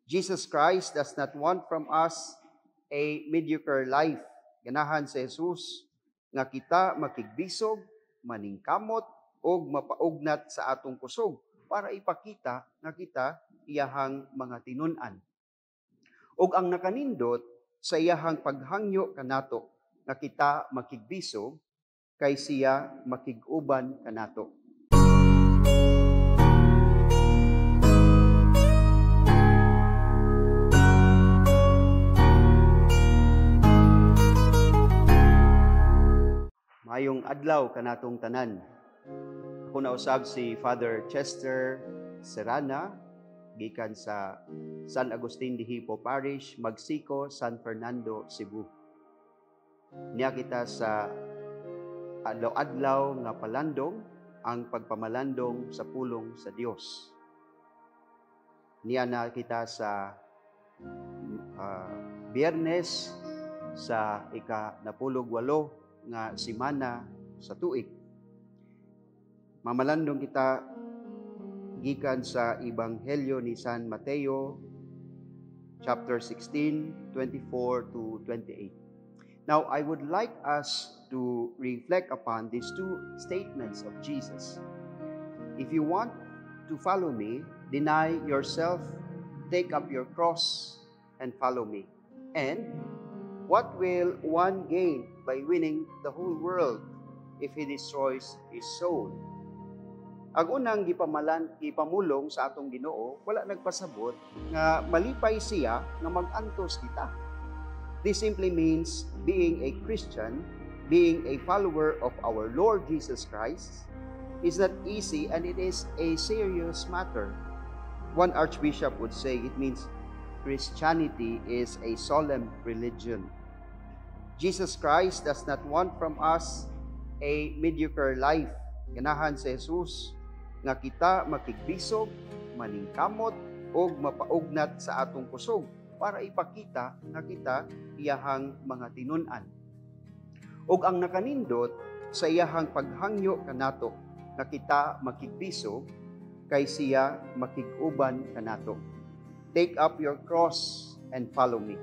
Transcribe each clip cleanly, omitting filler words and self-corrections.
Jesus Christ does not want from us a mediocre life. Ganahan sa Jesus nga kita makigbisog, maningkamot, o mapaugnat sa atong kusog para ipakita nga kita iyahang mga tinun-an. Og ang nakanindot sa iyahang paghangyo kanato nga kita makigbisog kay siya makiguban kanato. Mayong adlaw kanatong tanan. Ako nausab si Father Chester Serrana, gikan sa San Agustin de Hippo Parish, Magsico, San Fernando, Cebu. Niya kita sa adlaw-adlaw nga palandong, ang pagpamalandong sa pulong sa Dios. Niya na kita sa Biyernes sa ika-18 nga simana sa tuig. Mamalandong kita gikan sa Ebanghelyo ni San Mateo chapter 16, 24 to 28. Now, I would like us to reflect upon these two statements of Jesus. If you want to follow me, deny yourself, take up your cross, and follow me. And what will one gain by winning the whole world if he destroys his soul? Ang unang gipamulong sa atong Ginoo, wala nagpasabot nga malipay siya nga mag-antos kita. This simply means being a Christian, being a follower of our Lord Jesus Christ, is not easy and it is a serious matter. One archbishop would say it means Christianity is a solemn religion. Jesus Christ does not want from us a mediocre life. Ganahan sa Jesus nga kita makigbisog, maningkamot, o mapaugnat sa atong kusog para ipakita nga kita iyahang mga tinun-an. Og ang nakanindot sa iyahang paghangyo kanato nga kita makigbisog kay siya makiguban kanato. Take up your cross and follow me.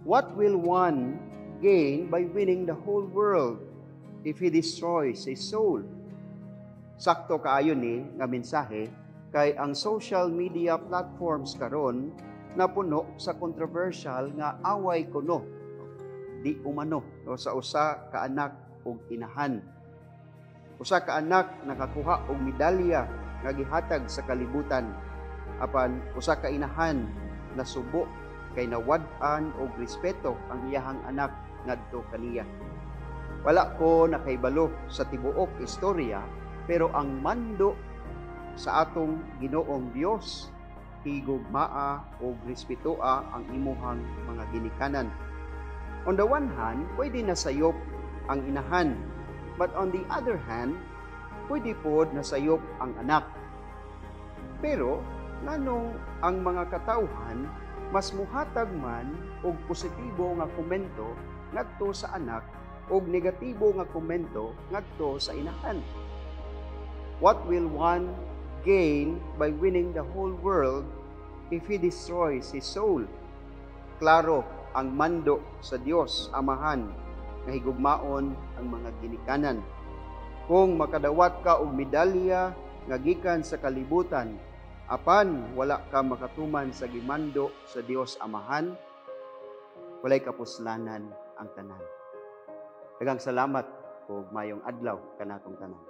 What will one gain by winning the whole world if he destroys his soul? Sakto kaayo ni nga mensahe kay ang social media platforms karon napuno sa controversial nga away kuno di umano o sa usa ka anak ug inahan. Usa ka anak nakakuha og medalya nga gihatag sa kalibutan apan usa ka inahan nasubo kay nawad-an og respeto ang iyahang anak ngadto kaniya. Wala ko nakaibalo sa tibuok istorya, pero ang mando sa atong Ginoong Dios higugmaa og respetoa ang imuhang mga ginikanan. On the one hand, pwede nasayop ang inahan, but on the other hand, pwede pod nasayop ang anak. Pero nganong ang mga katawhan mas muhatag man og positibo nga komento ngadto sa anak og negatibo nga komento ngadto sa inahan? What will one gain by winning the whole world if he destroys his soul? Klaro ang mando sa Dios Amahan nga higugmaon ang mga ginikanan. Kung makadawat ka og medalya nga gikan sa kalibutan, apan wala ka makatuman sa gimando sa Dios Amahan, walay kapuslanan ang tanan. Daghang salamat ug mayong adlaw kanatong tanan.